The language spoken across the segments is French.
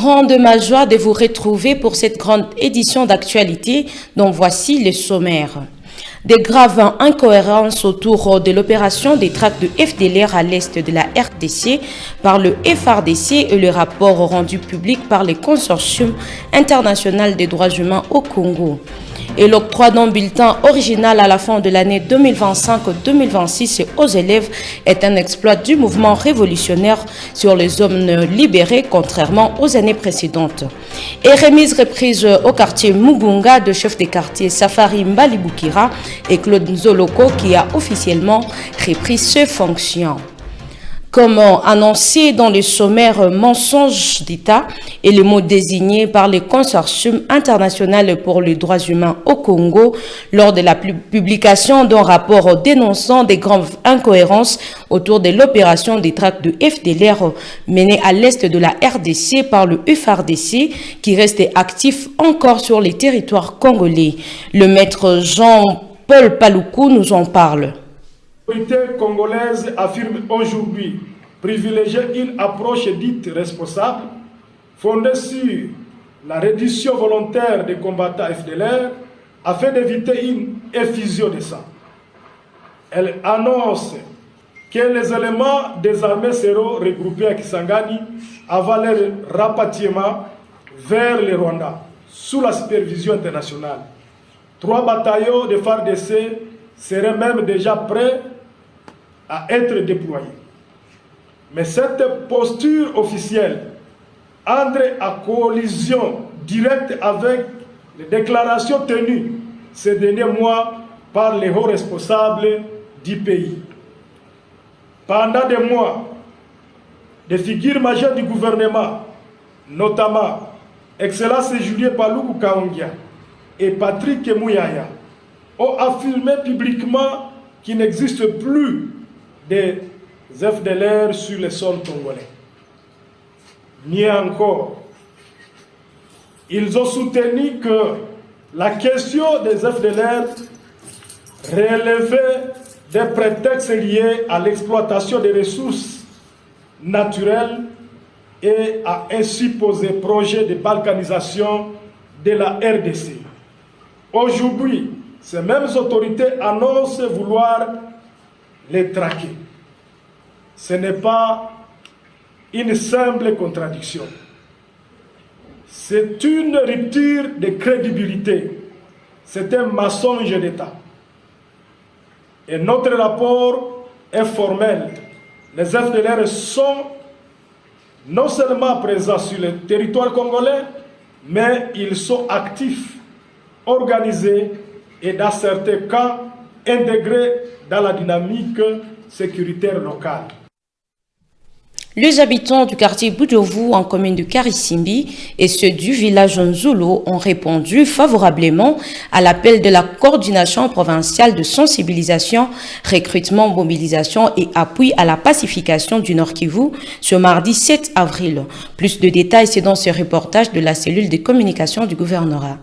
grande ma joie de vous retrouver pour cette grande édition d'actualité dont voici le sommaire. Des graves incohérences autour de l'opération des tracts de FDLR à l'est de la RDC par le FARDC et le rapport rendu public par le Consortium international des droits humains au Congo. Et l'octroi d'un bulletin original à la fin de l'année 2025-2026 aux élèves est un exploit du mouvement révolutionnaire sur les zones libérées, contrairement aux années précédentes. Et remise reprise au quartier Mugunga de chef des quartiers Safari Mbali-Boukira et Claude Nzoloko qui a officiellement repris ses fonctions. Comme annoncé dans le sommaire mensonge d'État et le mot désigné par le Consortium international pour les droits humains au Congo lors de la publication d'un rapport dénonçant des graves incohérences autour de l'opération des tracts de FDLR menée à l'est de la RDC par le FARDC qui restait actif encore sur les territoires congolais. Le maître Jean-Paul Paloukou nous en parle. L'autorité congolaise affirme aujourd'hui privilégier une approche dite responsable, fondée sur la réduction volontaire des combattants FDLR afin d'éviter une effusion de sang. Elle annonce que les éléments des armées seront regroupés à Kisangani avant leur rapatriement vers le Rwanda, sous la supervision internationale. 3 bataillons de FARDC seraient même déjà prêts à être déployés. Mais cette posture officielle entre en collision directe avec les déclarations tenues ces derniers mois par les hauts responsables du pays. Pendant des mois, des figures majeures du gouvernement, notamment Excellence Julien Paloukou Kaongia et Patrick Mouyaya, ont affirmé publiquement qu'il n'existe plus des FDLR sur les sols congolais. Ni encore, ils ont soutenu que la question des FDLR relevait des prétextes liés à l'exploitation des ressources naturelles et a ainsi posé projet de balkanisation de la RDC. Aujourd'hui, ces mêmes autorités annoncent vouloir les traquer. Ce n'est pas une simple contradiction. C'est une rupture de crédibilité. C'est un mensonge d'État. Et notre rapport est formel. Les FDLR sont non seulement présents sur le territoire congolais, mais ils sont actifs, organisés et dans certains cas intégrés dans la dynamique sécuritaire locale. Les habitants du quartier Boudouvou en commune de Karisimbi et ceux du village Nzulo ont répondu favorablement à l'appel de la coordination provinciale de sensibilisation, recrutement, mobilisation et appui à la pacification du Nord Kivu ce mardi 7 avril. Plus de détails, c'est dans ce reportage de la cellule de communication du gouvernorat.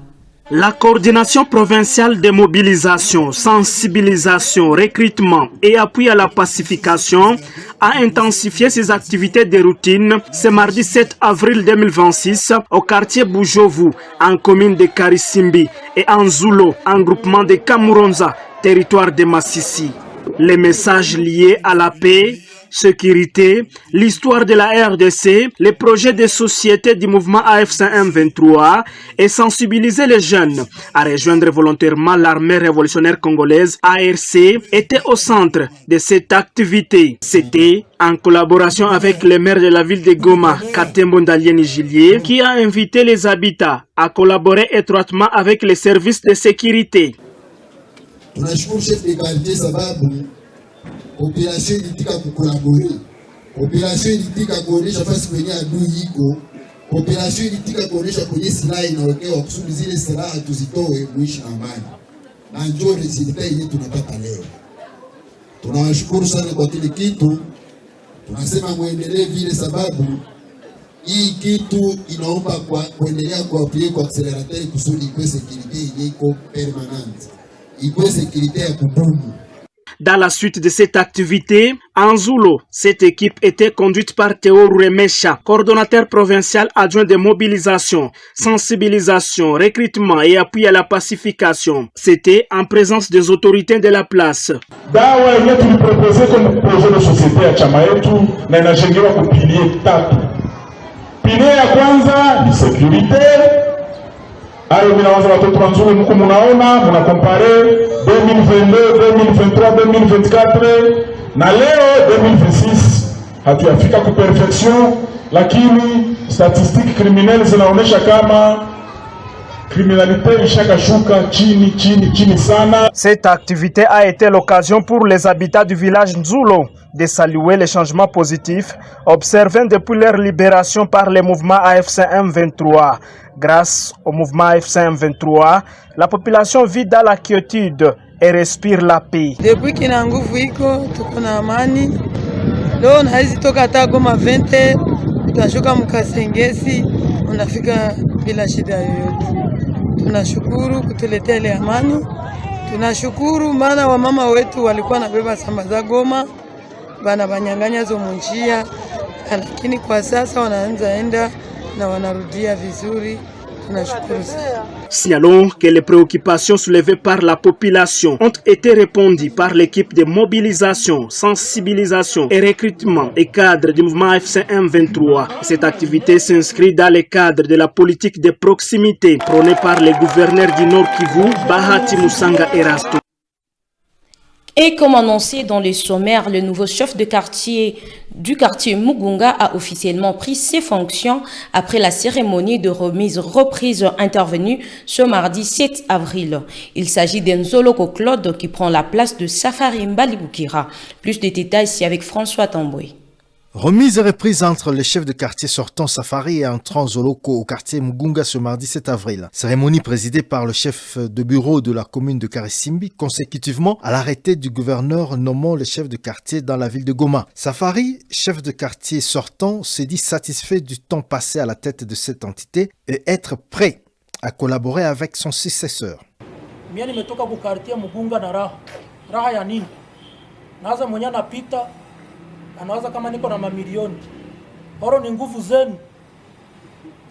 La coordination provinciale de mobilisation, sensibilisation, recrutement et appui à la pacification a intensifié ses activités de routine ce mardi 7 avril 2026 au quartier Boujovu, en commune de Karisimbi et en Nzulo, en groupement de Kamuronza, territoire de Massissi. Les messages liés à la paix, sécurité, l'histoire de la RDC, les projets de société du mouvement AFC M23 et sensibiliser les jeunes à rejoindre volontairement l'armée révolutionnaire congolaise ARC étaient au centre de cette activité. C'était en collaboration avec le maire de la ville de Goma, Katembo Ndalieni Gilier, qui a invité les habitants à collaborer étroitement avec les services de sécurité. Opération ilitika kukolabore, opération ilitika kuonesha fasi kwenye adui iko, opération ilitika kuonesha kwenye silaha inaokewa kusudi zile silaha tuzitoe muishi na amani. Na njoo resulta yenye tunapata leo. Tunawashukuru sana kwa kile kitu. Tunasema muendelee vile sababu hii kitu inaomba kuendelea kuaplie kwa accelerateur kusudi ikuwe sécurité yenye iko permanente. Ikuwe sécurité ya kudumu. Dans la suite de cette activité, en Zoulo, cette équipe était conduite par Théo Remesha, coordonnateur provincial adjoint de mobilisation, sensibilisation, recrutement et appui à la pacification. C'était en présence des autorités de la place. Dawa yenye tulipropose comme projet de société ya chama yetu na inajengewa kwa pilier tatu. Pilier ya kwanza ni security. Ayo minawaza watoto wanzuri mko munaona, muna compare 2022, 2023, 2024 na leo 2026. Hatuyafika ku perfection, lakini statistiques criminelles zinaonesha kama criminalité ishakashuka chini sana. Cette activité a été l'occasion pour les habitants du village Nzulo de saluer les changements positifs observés depuis leur libération par le mouvement AFC M23. Grâce au mouvement AFC M23, la population vit dans la quiétude et respire la paix. Depuis kina nguvu iko tuko na amani. Leo na hizi toka hata Goma 20 tunashuka Mkasengesi unafika bila shida yoyote. Tunashukuru kutuletea ile amani. Tunashukuru maana wamama wetu walikuwa nabeba samba za Goma bana banyang'anya zo munjia, lakini kwa sasa wanaanza enda na wanarudia vizuri. Tunashukuru sana. Signalons que les préoccupations soulevées par la population ont été répondues par l'équipe de mobilisation, sensibilisation et recrutement et cadre du mouvement AFC M23. Cette activité s'inscrit dans le cadre de la politique de proximité prônée par les gouverneurs du Nord Kivu, Bahati Musanga Erasto. Et comme annoncé dans le sommaire, le nouveau chef de quartier du quartier Mugunga a officiellement pris ses fonctions après la cérémonie de reprise intervenue ce mardi 7 avril. Il s'agit d'Enzoloko Claude qui prend la place de Safari Mbalibukira. Plus de détails ici avec François Tamboué. Remise et reprise entre les chefs de quartier sortant Safari et entrant Zoloko au quartier Mugunga ce mardi 7 avril. Cérémonie présidée par le chef de bureau de la commune de Karisimbi, consécutivement à l'arrêté du gouverneur nommant les chefs de quartier dans la ville de Goma. Safari, chef de quartier sortant, se dit satisfait du temps passé à la tête de cette entité et être prêt à collaborer avec son successeur. Anawaza kama niko na mamilioni. Horo ni nguvu zenu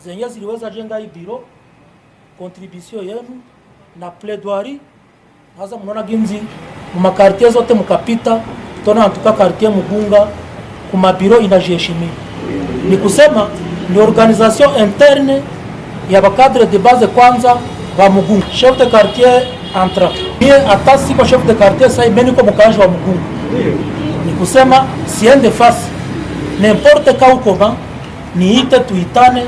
zenye ziliweza jenga hii biro, contribution yenu na plaidoirie. Nawaza mnaona ginzi mu quartier zote mkapita, tuna antuka quartier Mugunga kuma biro inajiheshimia. Ni kusema ni organisation interne ya bakadre de base kwanza wa Mugunga. Chef de quartier entra. Mie hata siko chef de quartier sai beni ko mkaji wa Mugunga. Ni kusema siende fasi n'importe ka ukoma niite tuitane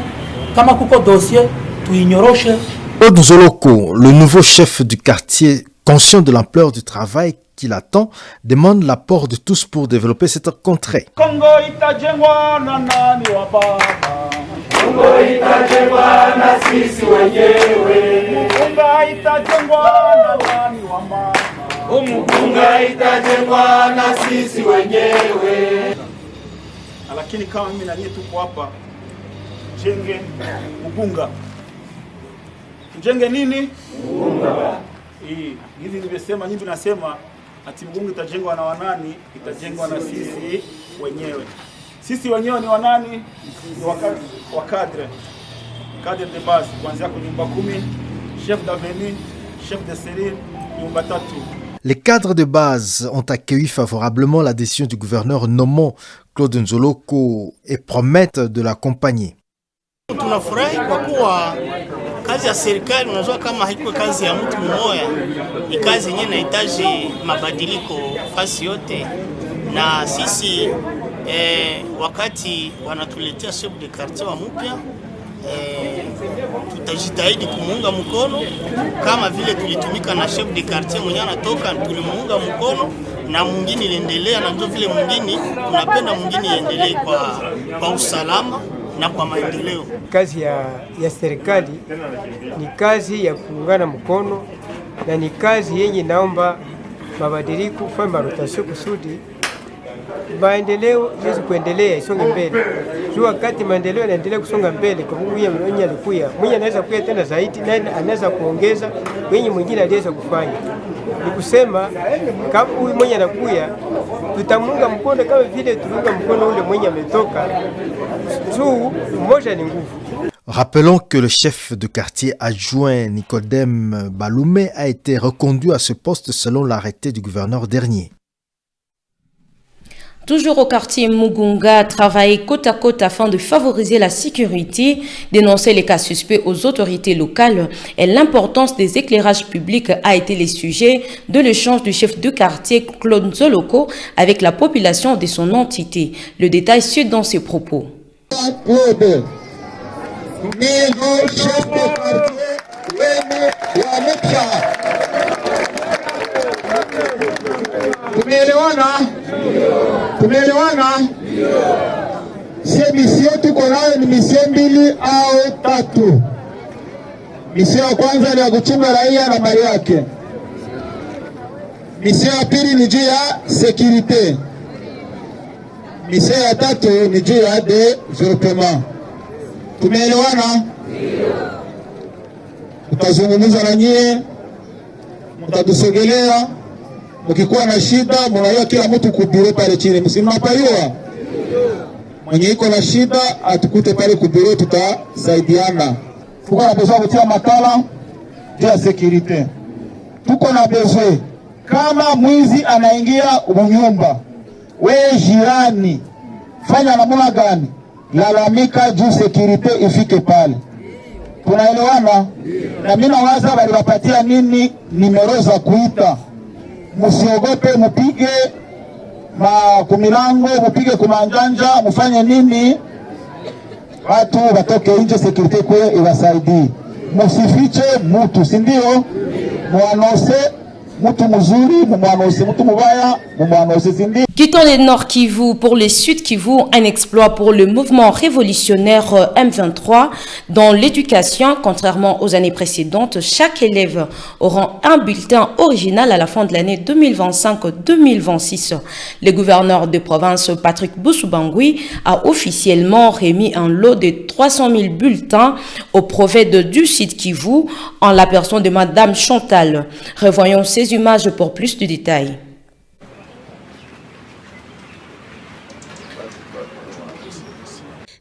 kama kuko dossier tuinyoroshe. Claude Zoloko, le nouveau chef du quartier, conscient de l'ampleur du travail qu'il attend, demande l'apport de tous pour développer cette contrée. Kongo itajengwa na nani wa baba? Kongo itajengwa na sisi wenyewe. Kongo itajengwa na nani wa mama? Mugunga itajengwa na sisi wenyewe. Lakini kama mimi na nyie tuko hapa, jenge Mugunga. Jenge nini? Mugunga. Hivi nimesema, nyinyi nasema ati Mugunga itajengwa na wanani? Itajengwa na sisi wenyewe. Sisi wenyewe ni wanani? Ni cadre de base, kuanzia kwa nyumba 10, chef d'avenue, chef de cellule, nyumba 3. Les cadres de base ont accueilli favorablement la décision du gouverneur nommant Claude Nzoloko et promettent de l'accompagner. Tunafurahi kwa kuwa kazi ya serikali unajua kama haiko kazi ya mtu mmoja, ni kazi yenyewe inahitaji mabadiliko fasi yote, na sisi wakati wanatuletea chef de quartier wa mpya tutajitahidi kumuunga mkono kama vile tulitumika na chef de quartier mwenye anatoka, tulimuunga mkono na mwingine iliendelea, na ndio vile mwingine tunapenda mwingine iendelee kwa usalama na kwa maendeleo. Kazi ya serikali ni kazi ya kuungana mkono na ni kazi yenye naomba mabadiliko kwa rotation kusudi maendeleo iweze kuendelea isonge mbele. Juu wakati maendeleo yanaendelea kusonga mbele, kwa sababu mwenye alikuya, mwenye anaweza kuya tena zaidi, naye anaweza kuongeza mwenye mwingine aliweza kufanya. Ni kusema kama huyu mwenye anakuya tutamunga mkono kama vile tumunga mkono ule mwenye ametoka. Juu umoja ni nguvu. Rappelons que le chef de quartier adjoint Nicodème Baloumé a été reconduit à ce poste selon l'arrêté du gouverneur dernier. Toujours au quartier Mugunga, travailler côte à côte afin de favoriser la sécurité, dénoncer les cas suspects aux autorités locales et l'importance des éclairages publics a été les sujets de l'échange du chef de quartier Claude Zoloko avec la population de son entité. Le détail suit dans ses propos. Tumeelewana? Si misio tuko nayo ni misio mbili au tatu. Misio ya kwanza ni ya kuchunga raia na mali yake. Misio ya pili ni juu ya security. Misio ya tatu ni juu ya development. Tumeelewana? Tutazungumza na nyie, mtatusogelea. Mkikuwa na shida, mnaiwa kila mtu kubiro pale chini. Msimapaiwa. Mwenye iko na shida, atukute pale kubiro, tutasaidiana. Tuko na besoin kutia makala juu ya security. Tuko na besoin kama mwizi anaingia nyumba, wewe jirani, fanya namna gani? Lalamika juu security ifike pale. Tunaelewana? Na mimi nawaza waliwapatia nini nimero za kuita. Musiogope, mupige kumilango, mupige kumanjanja, mufanye nini? Watu watoke nje, security kwe iwasaidie. Musifiche mutu, si ndio? Mwanose mutu mzuri, mwanose mutu mubaya, mwanose, si ndio? Quittons le Nord Kivu pour le Sud Kivu, un exploit pour le mouvement révolutionnaire M23. Dans l'éducation, contrairement aux années précédentes, chaque élève aura un bulletin original à la fin de l'année 2025-2026. Le gouverneur de province, Patrick Boussou-Bangui, a officiellement remis un lot de 300 000 bulletins au prophète du Sud Kivu en la personne de Madame Chantal. Revoyons ces images pour plus de détails.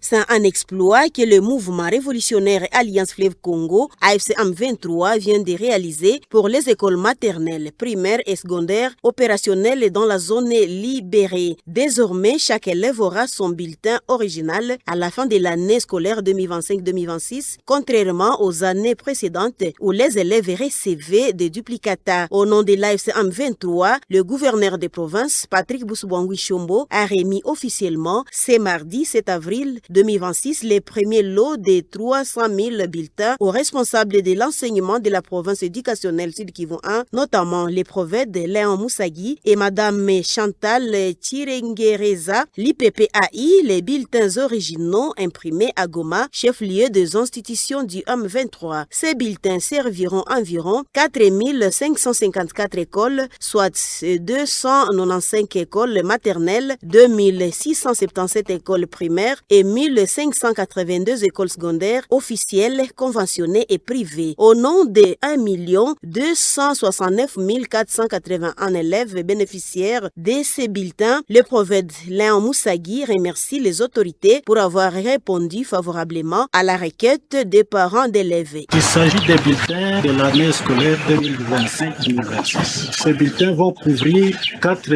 C'est un exploit que le mouvement révolutionnaire Alliance Fleuve Congo, AFC M23, vient de réaliser pour les écoles maternelles, primaires et secondaires opérationnelles dans la zone libérée. Désormais, chaque élève aura son bulletin original à la fin de l'année scolaire 2025-2026, contrairement aux années précédentes où les élèves recevaient des duplicata. Au nom de l'AFC M23, le gouverneur des provinces, Patrick Boussou-Bangui Chombo, a remis officiellement ce mardi 7 avril 2026 les premiers lots de 300 000 bulletins aux responsables de l'enseignement de la province éducationnelle Sud Kivu 1, notamment les prophètes Léon Moussagui et Madame Chantal Chirengereza, l'IPPAI, les bulletins originaux imprimés à Goma, chef-lieu des institutions du M23. Ces bulletins serviront environ 4 554 écoles, soit 295 écoles maternelles, 2677 écoles primaires et 1582 écoles secondaires officielles, conventionnées et privées. Au nom de 1 269 481 élèves bénéficiaires de ces bulletins, le prophète Léon Moussagui remercie les autorités pour avoir répondu favorablement à la requête des parents d'élèves. Il s'agit des bulletins de l'année scolaire 2025-2026. Ces bulletins vont couvrir 4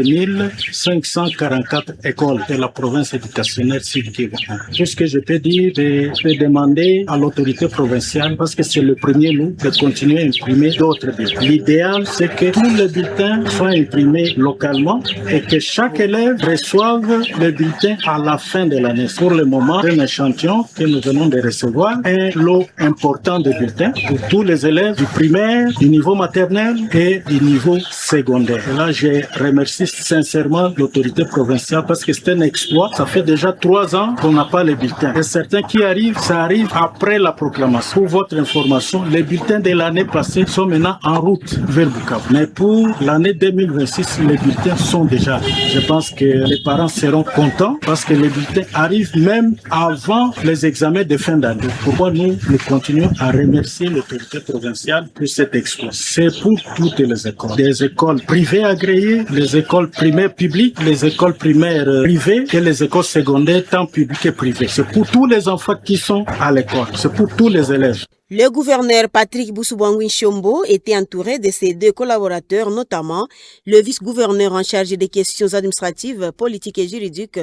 544 écoles de la province éducationnelle Sud Kivu. Tout ce que je peux dire, je peux demander à l'autorité provinciale, parce que c'est le premier lot, de continuer à imprimer d'autres bulletins. L'idéal, c'est que tous les bulletins soient imprimés localement et que chaque élève reçoive le bulletin à la fin de l'année. Pour le moment, un échantillon que nous venons de recevoir, un lot important de bulletins pour tous les élèves du primaire, du niveau maternel et du niveau secondaire. Et là, je remercie sincèrement l'autorité provinciale parce que c'est un exploit. Ça fait déjà 3 ans qu'on n'a pas les les bulletins. Et certains qui arrivent, ça arrive après la proclamation. Pour votre information, les bulletins de l'année passée sont maintenant en route vers Bukavu. Mais pour l'année 2026, les bulletins sont déjà. Je pense que les parents seront contents parce que les bulletins arrivent même avant les examens de fin d'année. Pourquoi nous continuons à remercier l'autorité provinciale pour cet exploit. C'est pour toutes les écoles. Des écoles privées agréées, les écoles primaires publiques, les écoles primaires privées et les écoles secondaires tant publiques et privées. C'est pour tous les enfants qui sont à l'école. C'est pour tous les élèves. Le gouverneur Patrick Boussoubangui Nchombo était entouré de ses deux collaborateurs, notamment le vice-gouverneur en charge des questions administratives, politiques et juridiques,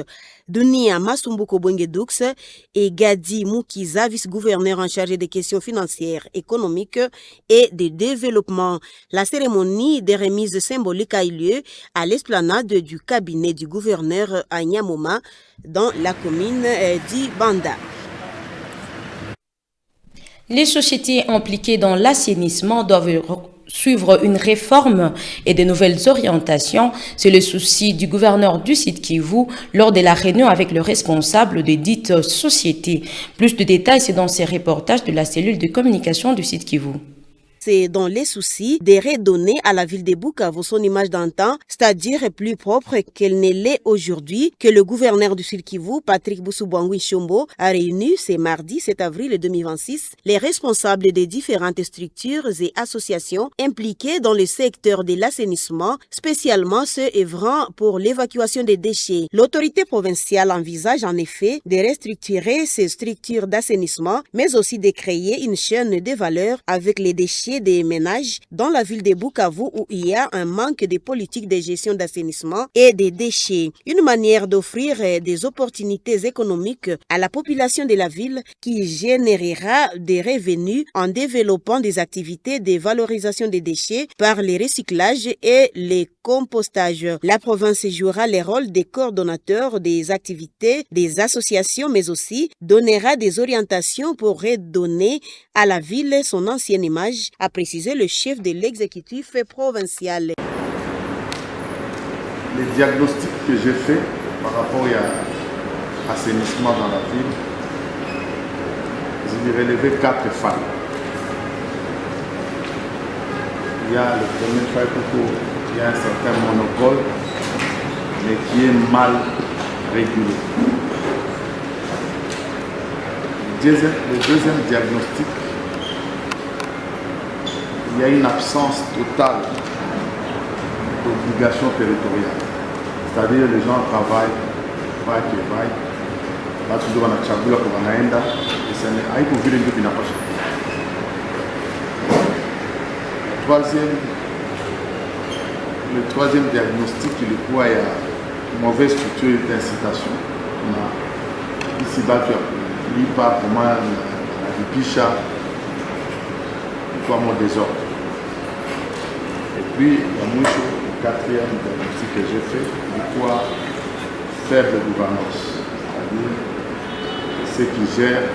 Dunia Masumbuko Bwengedoux, et Gadi Moukiza, vice-gouverneur en charge des questions financières, économiques et de développement. La cérémonie des remises symboliques a eu lieu à l'esplanade du cabinet du gouverneur à Nyamoma, dans la commune d'Ibanda. Les sociétés impliquées dans l'assainissement doivent suivre une réforme et de nouvelles orientations. C'est le souci du gouverneur du Sud Kivu lors de la réunion avec le responsable des dites sociétés. Plus de détails, c'est dans ces reportages de la cellule de communication du Sud Kivu. C'est dans les soucis de redonner à la ville de Bukavu son image d'antan, c'est-à-dire plus propre qu'elle ne l'est aujourd'hui, que le gouverneur du Sud Kivu, Patrick Boussoubangui Nchombo, a réuni ce mardi 7 avril 2026 les responsables des différentes structures et associations impliquées dans le secteur de l'assainissement, spécialement ceux œuvrant pour l'évacuation des déchets. L'autorité provinciale envisage en effet de restructurer ces structures d'assainissement, mais aussi de créer une chaîne de valeur avec les déchets des ménages dans la ville de Bukavu où il y a un manque de politique de gestion d'assainissement et des déchets. Une manière d'offrir des opportunités économiques à la population de la ville qui générera des revenus en développant des activités de valorisation des déchets par le recyclage et le compostage. La province jouera le rôle des coordonnateurs des activités des associations, mais aussi donnera des orientations pour redonner à la ville son ancienne image, a précisé le chef de l'exécutif provincial. Les diagnostics que j'ai faits par rapport à l'assainissement dans la ville, j'ai relevé 4 failles. Il y a le premier faille où il y a un certain monopole, mais qui est mal régulé. Le deuxième diagnostic, il y a une absence totale d'obligation territoriale. C'est-à-dire les gens travaillent, là toujours on a Tchaboula pour Anaenda, et ça n'est pas pour vivre une vie n'a pas changé. Le troisième diagnostic, il est quoi? Il y a une mauvaise structure d'incitation. On a ici bas l'IPA, pour moi, la Picha, mon désordre. Et puis, le quatrième diagnostic que j'ai fait, de quoi faible gouvernance. C'est-à-dire ceux qui gèrent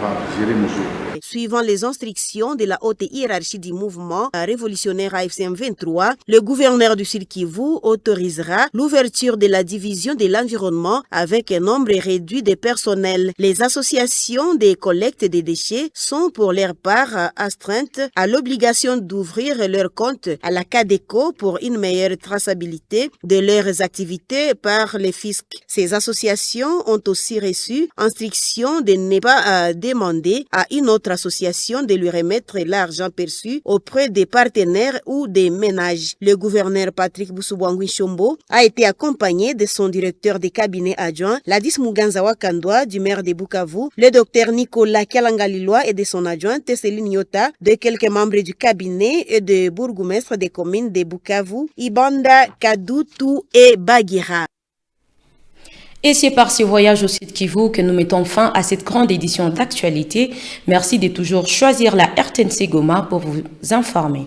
à gérer nos jours. Suivant les instructions de la haute hiérarchie du mouvement révolutionnaire AFC M23, le gouverneur du Sud Kivu autorisera l'ouverture de la division de l'environnement avec un nombre réduit de personnel. Les associations des collectes des déchets sont pour leur part astreintes à l'obligation d'ouvrir leur compte à la CADECO pour une meilleure traçabilité de leurs activités par les fiscs. Ces associations ont aussi reçu instruction de ne pas demander à une autre association de lui remettre l'argent perçu auprès des partenaires ou des ménages. Le gouverneur Patrick Boussoubangui Nchombo a été accompagné de son directeur de cabinet adjoint, Ladis Muganza Wakandwa, du maire de Bukavu, le docteur Nicolas Kialangalilwa et de son adjointe Céline Nyota, de quelques membres du cabinet et de bourgmestres des communes de Bukavu, Ibanda, Kadutu et Bagira. Et c'est par ce voyage au Sud Kivu que nous mettons fin à cette grande édition d'actualité. Merci de toujours choisir la RTNC Goma pour vous informer.